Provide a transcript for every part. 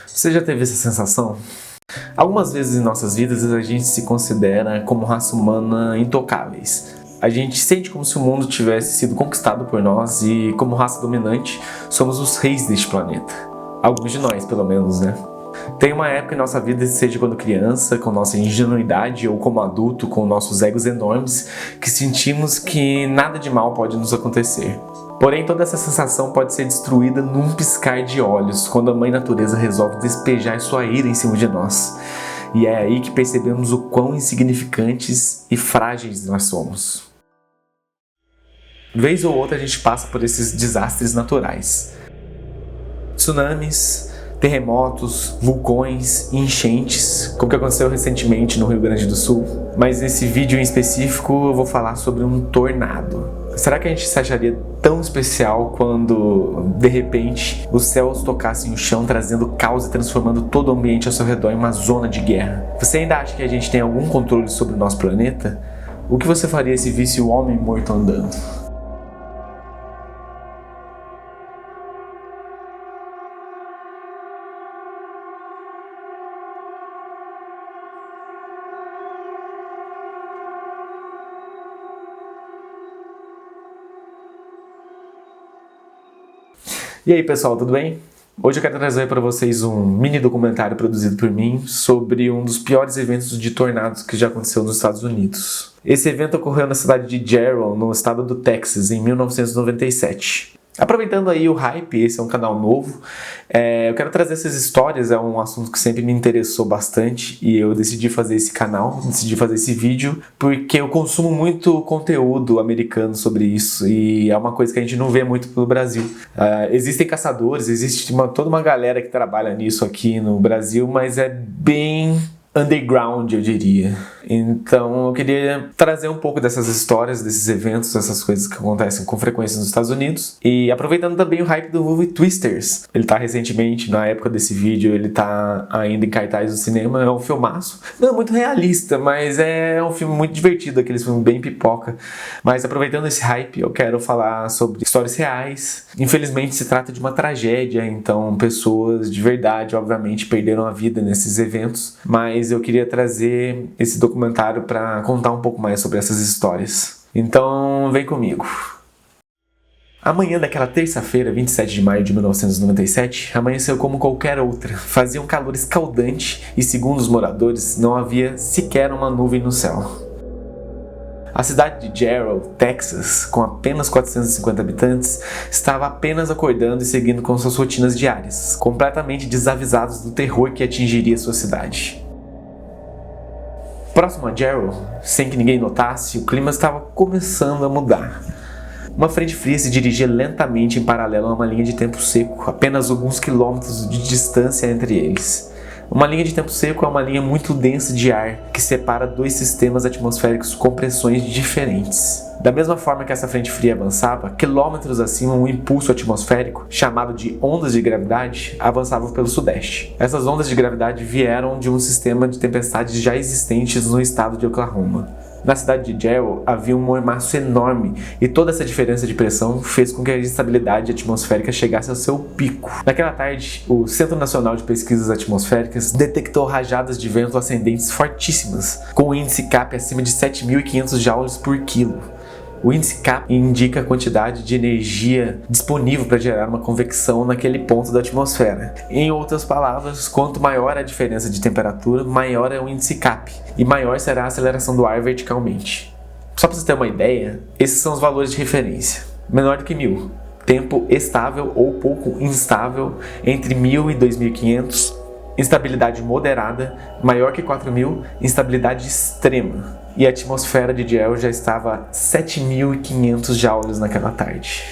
Você já teve essa sensação? Algumas vezes em nossas vidas a gente se considera como raça humana intocáveis. A gente sente como se o mundo tivesse sido conquistado por nós e, como raça dominante, somos os reis deste planeta. Alguns de nós, pelo menos, né? Tem uma época em nossa vida, seja quando criança, com nossa ingenuidade, ou como adulto, com nossos egos enormes, que sentimos que nada de mal pode nos acontecer. Porém, toda essa sensação pode ser destruída num piscar de olhos, quando a Mãe Natureza resolve despejar sua ira em cima de nós. E é aí que percebemos o quão insignificantes e frágeis nós somos. Vez ou outra a gente passa por esses desastres naturais. Tsunamis, terremotos, vulcões, enchentes, como que aconteceu recentemente no Rio Grande do Sul. Mas nesse vídeo em específico eu vou falar sobre um tornado. Será que a gente se acharia tão especial quando, de repente, os céus tocassem o chão, trazendo caos e transformando todo o ambiente ao seu redor em uma zona de guerra? Você ainda acha que a gente tem algum controle sobre o nosso planeta? O que você faria se visse o homem morto andando? E aí pessoal, tudo bem? Hoje eu quero trazer para vocês um mini documentário produzido por mim sobre um dos piores eventos de tornados que já aconteceu nos Estados Unidos. Esse evento ocorreu na cidade de Jarrow, no estado do Texas, em 1997. Aproveitando aí o hype, esse é um canal novo, eu quero trazer essas histórias, é um assunto que sempre me interessou bastante e eu decidi fazer esse canal, decidi fazer esse vídeo porque eu consumo muito conteúdo americano sobre isso e é uma coisa que a gente não vê muito no Brasil. Existem caçadores, existe toda uma galera que trabalha nisso aqui no Brasil, mas é bem underground, eu diria. Então eu queria trazer um pouco dessas histórias, desses eventos, dessas coisas que acontecem com frequência nos Estados Unidos. E aproveitando também o hype do movie Twisters. Ele tá recentemente, na época desse vídeo, ele tá ainda em cartaz do cinema. É um filmaço. Não é muito realista, mas é um filme muito divertido, aqueles filmes bem pipoca. Mas aproveitando esse hype, eu quero falar sobre histórias reais. Infelizmente se trata de uma tragédia, então pessoas de verdade, obviamente, perderam a vida nesses eventos. Mas eu queria trazer esse documentário para contar um pouco mais sobre essas histórias. Então, vem comigo. A manhã daquela terça-feira, 27 de maio de 1997, amanheceu como qualquer outra. Fazia um calor escaldante e, segundo os moradores, não havia sequer uma nuvem no céu. A cidade de Jarrow, Texas, com apenas 450 habitantes, estava apenas acordando e seguindo com suas rotinas diárias, completamente desavisados do terror que atingiria sua cidade. Próximo a Jarrow, sem que ninguém notasse, o clima estava começando a mudar. Uma frente fria se dirigia lentamente em paralelo a uma linha de tempo seco, apenas alguns quilômetros de distância entre eles. Uma linha de tempo seco é uma linha muito densa de ar que separa dois sistemas atmosféricos com pressões diferentes. Da mesma forma que essa frente fria avançava, quilômetros acima, um impulso atmosférico, chamado de ondas de gravidade, avançava pelo sudeste. Essas ondas de gravidade vieram de um sistema de tempestades já existentes no estado de Oklahoma. Na cidade de Jarrow havia um mormaço enorme e toda essa diferença de pressão fez com que a instabilidade atmosférica chegasse ao seu pico. Naquela tarde, o Centro Nacional de Pesquisas Atmosféricas detectou rajadas de vento ascendentes fortíssimas, com o índice CAP acima de 7.500 joules por quilo. O índice CAP indica a quantidade de energia disponível para gerar uma convecção naquele ponto da atmosfera. Em outras palavras, quanto maior a diferença de temperatura, maior é o índice CAP e maior será a aceleração do ar verticalmente. Só para você ter uma ideia, esses são os valores de referência. Menor do que 1000. Tempo estável ou pouco instável entre 1000 e 2500. Instabilidade moderada, maior que 4.000, instabilidade extrema. E a atmosfera de Jarrow já estava a 7.500 joules naquela tarde.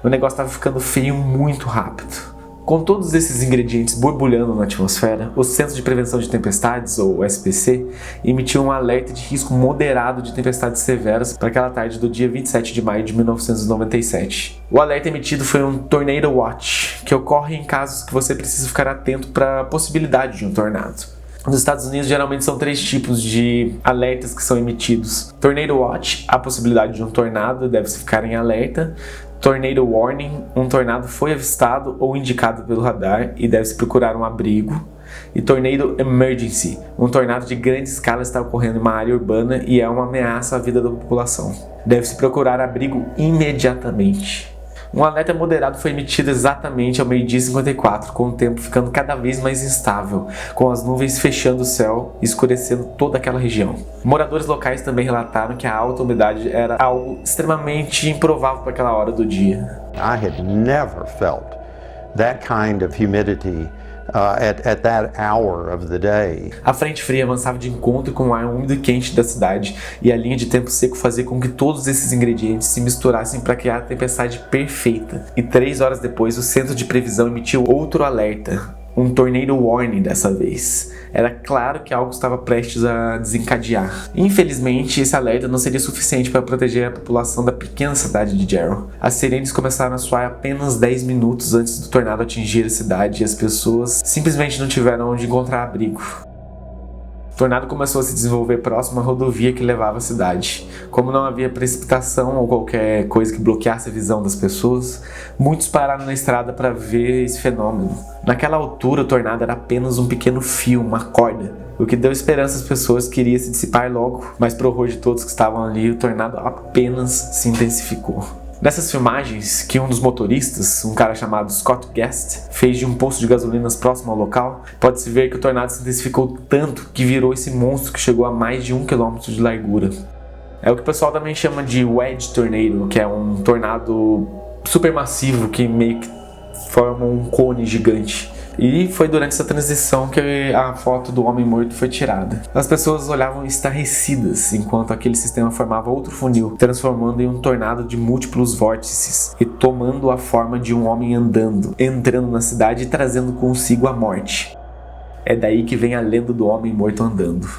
O negócio estava ficando feio muito rápido. Com todos esses ingredientes borbulhando na atmosfera, o Centro de Prevenção de Tempestades, ou SPC, emitiu um alerta de risco moderado de tempestades severas para aquela tarde do dia 27 de maio de 1997. O alerta emitido foi um Tornado Watch, que ocorre em casos que você precisa ficar atento para a possibilidade de um tornado. Nos Estados Unidos, geralmente são 3 tipos de alertas que são emitidos. Tornado Watch, a possibilidade de um tornado, deve-se ficar em alerta. Tornado Warning, um tornado foi avistado ou indicado pelo radar e deve-se procurar um abrigo. E Tornado Emergency, um tornado de grande escala está ocorrendo em uma área urbana e é uma ameaça à vida da população. Deve-se procurar abrigo imediatamente. Um alerta moderado foi emitido exatamente ao 12h54, com o tempo ficando cada vez mais instável, com as nuvens fechando o céu e escurecendo toda aquela região. Moradores locais também relataram que a alta umidade era algo extremamente improvável para aquela hora do dia. I had never felt that kind of humidity at that hour of the day. A frente fria avançava de encontro com o ar úmido e quente da cidade, e a linha de tempo seco fazia com que todos esses ingredientes se misturassem para criar a tempestade perfeita. E 3 horas depois, o centro de previsão emitiu outro alerta, um Tornado Warning dessa vez. Era claro que algo estava prestes a desencadear. Infelizmente, esse alerta não seria suficiente para proteger a população da pequena cidade de Jarrow. As sirenes começaram a soar apenas 10 minutos antes do tornado atingir a cidade e as pessoas simplesmente não tiveram onde encontrar abrigo. O tornado começou a se desenvolver próximo à rodovia que levava à cidade. Como não havia precipitação ou qualquer coisa que bloqueasse a visão das pessoas, muitos pararam na estrada para ver esse fenômeno. Naquela altura, o tornado era apenas um pequeno fio, uma corda, o que deu esperança às pessoas que iria se dissipar logo, mas para o horror de todos que estavam ali, o tornado apenas se intensificou. Nessas filmagens, que um dos motoristas, um cara chamado Scott Guest, fez de um posto de gasolinas próximo ao local, pode-se ver que o tornado se intensificou tanto que virou esse monstro que chegou a mais de 1 km de largura. É o que o pessoal também chama de Wedge Tornado, que é um tornado supermassivo que meio que forma um cone gigante. E foi durante essa transição que a foto do homem morto foi tirada. As pessoas olhavam estarrecidas enquanto aquele sistema formava outro funil, transformando em um tornado de múltiplos vórtices e tomando a forma de um homem andando, entrando na cidade e trazendo consigo a morte. É daí que vem a lenda do homem morto andando.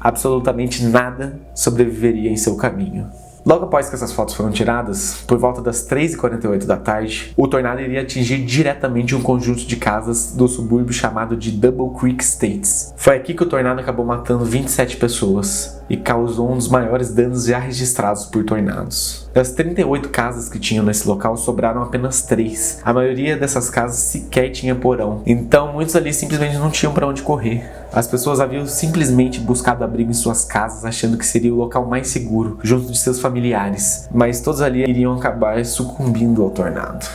Absolutamente nada sobreviveria em seu caminho. Logo após que essas fotos foram tiradas, por volta das 3h48 da tarde, o tornado iria atingir diretamente um conjunto de casas do subúrbio chamado de Double Creek Estates. Foi aqui que o tornado acabou matando 27 pessoas e causou um dos maiores danos já registrados por tornados. Das 38 casas que tinham nesse local, sobraram apenas 3. A maioria dessas casas sequer tinha porão, então muitos ali simplesmente não tinham para onde correr. As pessoas haviam simplesmente buscado abrigo em suas casas, achando que seria o local mais seguro, junto de seus familiares, mas todos ali iriam acabar sucumbindo ao tornado.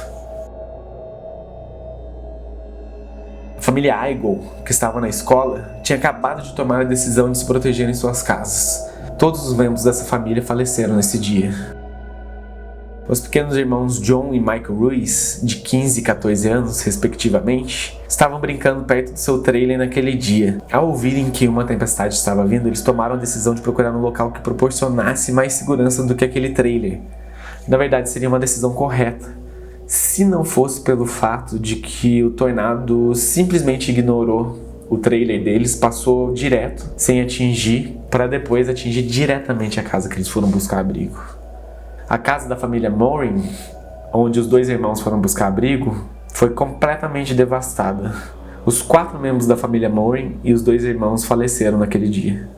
A família Igoe, que estava na escola, tinha acabado de tomar a decisão de se proteger em suas casas. Todos os membros dessa família faleceram nesse dia. Os pequenos irmãos John e Michael Ruiz, de 15 e 14 anos, respectivamente, estavam brincando perto do seu trailer naquele dia. Ao ouvirem que uma tempestade estava vindo, eles tomaram a decisão de procurar um local que proporcionasse mais segurança do que aquele trailer. Na verdade, seria uma decisão correta, se não fosse pelo fato de que o tornado simplesmente ignorou o trailer deles, passou direto, sem atingir, para depois atingir diretamente a casa que eles foram buscar abrigo. A casa da família Morin, onde os 2 irmãos foram buscar abrigo, foi completamente devastada. Os 4 membros da família Morin e os 2 irmãos faleceram naquele dia.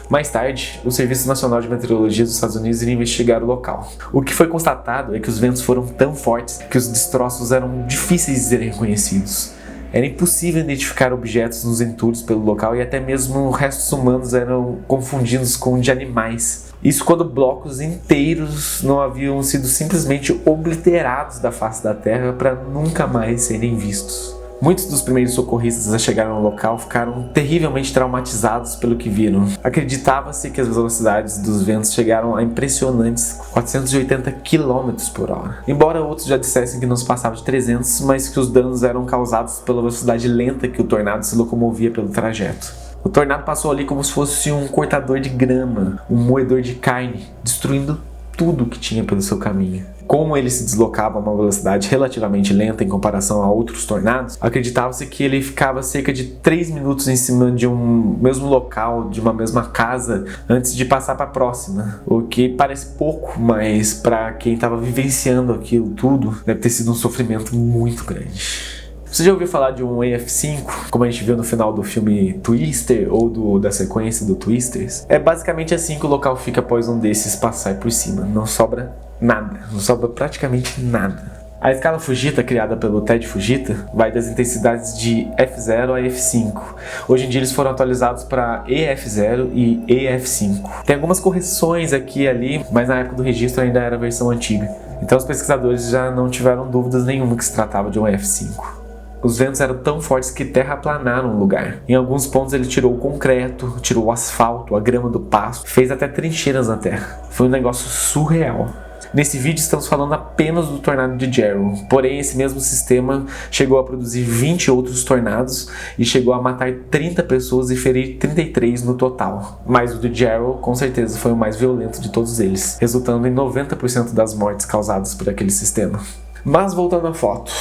Mais tarde, o Serviço Nacional de Meteorologia dos Estados Unidos iria investigar o local. O que foi constatado é que os ventos foram tão fortes que os destroços eram difíceis de serem reconhecidos. Era impossível identificar objetos nos entulhos pelo local e até mesmo restos humanos eram confundidos com de animais. Isso quando blocos inteiros não haviam sido simplesmente obliterados da face da terra para nunca mais serem vistos. Muitos dos primeiros socorristas a chegar no local ficaram terrivelmente traumatizados pelo que viram. Acreditava-se que as velocidades dos ventos chegaram a impressionantes 480 km por hora. Embora outros já dissessem que não se passava de 300, mas que os danos eram causados pela velocidade lenta que o tornado se locomovia pelo trajeto. O tornado passou ali como se fosse um cortador de grama, um moedor de carne, destruindo tudo que tinha pelo seu caminho. como ele se deslocava a uma velocidade relativamente lenta em comparação a outros tornados, acreditava-se que ele ficava cerca de 3 minutos em cima de um mesmo local, de uma mesma casa, antes de passar para a próxima. O que parece pouco, mas para quem estava vivenciando aquilo tudo, deve ter sido um sofrimento muito grande. Você já ouviu falar de um EF5, como a gente viu no final do filme Twister ou da sequência do Twisters? É basicamente assim que o local fica após um desses passar por cima. Não sobra nada, não sobra praticamente nada. A escala Fujita, criada pelo Ted Fujita, vai das intensidades de F0 a F5. Hoje em dia eles foram atualizados para EF0 e EF5. Tem algumas correções aqui e ali, mas na época do registro ainda era a versão antiga. Então os pesquisadores já não tiveram dúvidas nenhuma que se tratava de um EF5. Os ventos eram tão fortes que terraplanaram o lugar. Em alguns pontos ele tirou o concreto, tirou o asfalto, a grama do pasto, fez até trincheiras na terra. Foi um negócio surreal. Nesse vídeo estamos falando apenas do tornado de Jerry, porém esse mesmo sistema chegou a produzir 20 outros tornados e chegou a matar 30 pessoas e ferir 33 no total. Mas o de Jerry com certeza foi o mais violento de todos eles, resultando em 90% das mortes causadas por aquele sistema. Mas voltando à foto.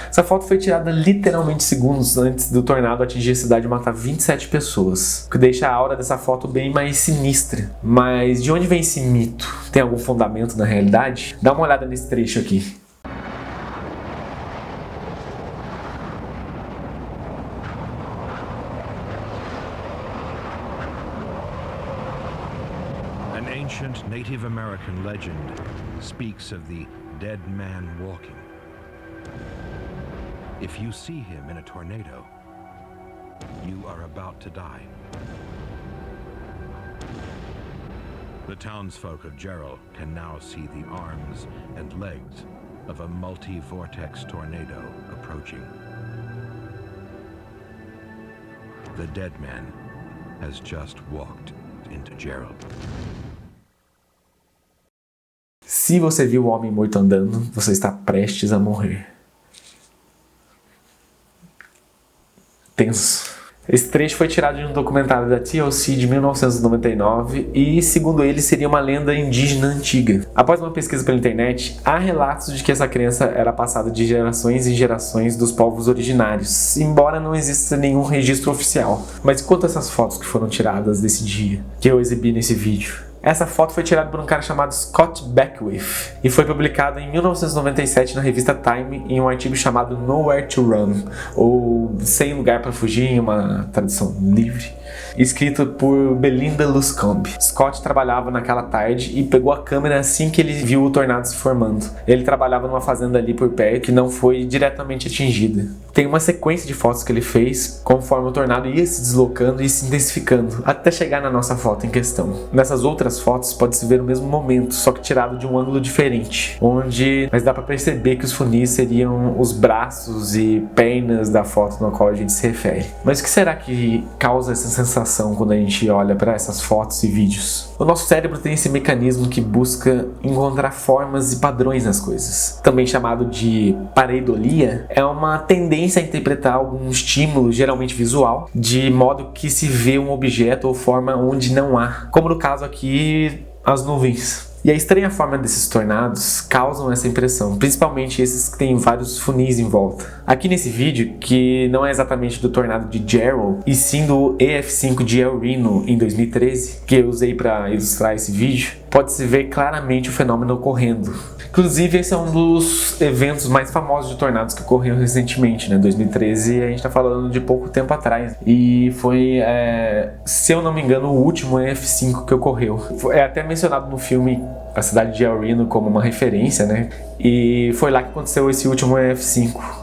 Essa foto foi tirada literalmente segundos antes do tornado atingir a cidade e matar 27 pessoas, o que deixa a aura dessa foto bem mais sinistra. Mas de onde vem esse mito? Tem algum fundamento na realidade? Dá uma olhada nesse trecho aqui. An ancient Native American legend speaks of the dead man walking. If you see him in a tornado, you are about to die. The townsfolk of Gerald can now see the arms and legs of a multi-vortex tornado approaching. The dead man has just walked into Gerald. Se você viu o homem morto andando, você está prestes a morrer. Tenso. Esse trecho foi tirado de um documentário da TLC de 1999 e, segundo ele, seria uma lenda indígena antiga. Após uma pesquisa pela internet, há relatos de que essa crença era passada de gerações em gerações dos povos originários, embora não exista nenhum registro oficial. Mas quanto a essas fotos que foram tiradas desse dia, que eu exibi nesse vídeo? Essa foto foi tirada por um cara chamado Scott Beckwith e foi publicada em 1997 na revista Time em um artigo chamado Nowhere to Run, ou Sem Lugar para Fugir em uma tradução livre, escrito por Belinda Luscombe. Scott trabalhava naquela tarde e pegou a câmera assim que ele viu o tornado se formando. Ele trabalhava numa fazenda ali por perto que não foi diretamente atingida. Tem uma sequência de fotos que ele fez conforme o tornado ia se deslocando e se intensificando, até chegar na nossa foto em questão. Nessas outras fotos pode-se ver o mesmo momento, só que tirado de um ângulo diferente, mas dá para perceber que os funis seriam os braços e pernas da foto na qual a gente se refere. Mas o que será que causa essa sensação quando a gente olha para essas fotos e vídeos? O nosso cérebro tem esse mecanismo que busca encontrar formas e padrões nas coisas. Também chamado de pareidolia, é uma tendência a interpretar algum estímulo, geralmente visual, de modo que se vê um objeto ou forma onde não há, como no caso aqui, as nuvens. E a estranha forma desses tornados causam essa impressão, principalmente esses que têm vários funis em volta. Aqui nesse vídeo, que não é exatamente do tornado de Gerald, e sim do EF5 de El Reno em 2013, que eu usei para ilustrar esse vídeo, pode-se ver claramente o fenômeno ocorrendo. Inclusive, esse é um dos eventos mais famosos de tornados que ocorreu recentemente, né? 2013, a gente está falando de pouco tempo atrás. E foi, se eu não me engano, o último EF5 que ocorreu. É até mencionado no filme a cidade de El Reno como uma referência, né? E foi lá que aconteceu esse último EF5.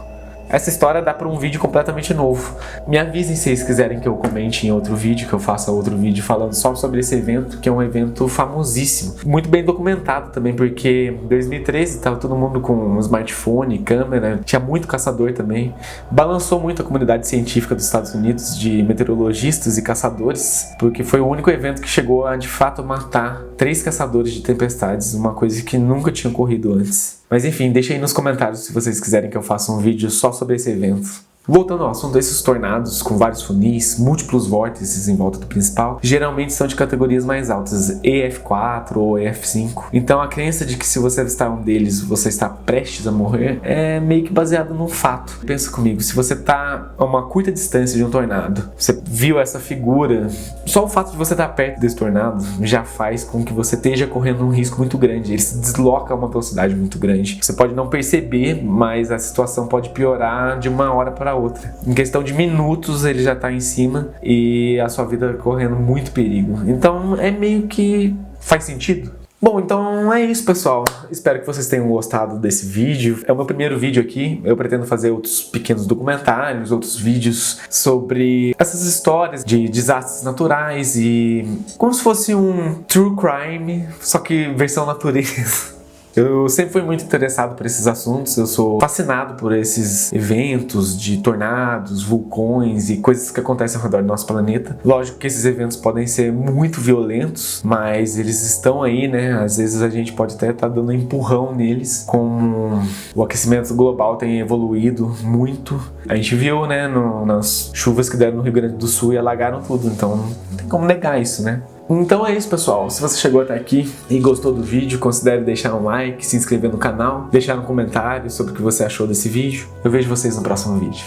Essa história dá para um vídeo completamente novo. Me avisem se vocês quiserem que eu comente em outro vídeo, que eu faça outro vídeo falando só sobre esse evento, que é um evento famosíssimo. Muito bem documentado também, porque em 2013 estava todo mundo com um smartphone, câmera, tinha muito caçador também. Balançou muito a comunidade científica dos Estados Unidos, de meteorologistas e caçadores, porque foi o único evento que chegou a, de fato, matar 3 caçadores de tempestades, uma coisa que nunca tinha ocorrido antes. Mas enfim, deixa aí nos comentários se vocês quiserem que eu faça um vídeo só sobre esse evento. Voltando ao assunto, esses tornados com vários funis, múltiplos vórtices em volta do principal, geralmente são de categorias mais altas, EF4 ou EF5. Então a crença de que se você avistar um deles, você está prestes a morrer, é meio que baseado no fato. Pensa comigo, se você está a uma curta distância de um tornado, você viu essa figura, só o fato de você estar perto desse tornado já faz com que você esteja correndo um risco muito grande. Ele se desloca a uma velocidade muito grande. Você pode não perceber, mas a situação pode piorar de uma hora para outra. Em questão de minutos ele já está em cima e a sua vida correndo muito perigo. Então é meio que faz sentido. Bom, então é isso, pessoal. Espero que vocês tenham gostado desse vídeo. É o meu primeiro vídeo aqui. Eu pretendo fazer outros pequenos documentários, outros vídeos sobre essas histórias de desastres naturais e como se fosse um true crime, só que versão natureza. Eu sempre fui muito interessado por esses assuntos, eu sou fascinado por esses eventos de tornados, vulcões e coisas que acontecem ao redor do nosso planeta. Lógico que esses eventos podem ser muito violentos, mas eles estão aí, né? Às vezes a gente pode até estar dando um empurrão neles, como o aquecimento global tem evoluído muito. A gente viu, né, nas chuvas que deram no Rio Grande do Sul e alagaram tudo, então não tem como negar isso, né? Então é isso, pessoal. Se você chegou até aqui e gostou do vídeo, considere deixar um like, se inscrever no canal, deixar um comentário sobre o que você achou desse vídeo. Eu vejo vocês no próximo vídeo.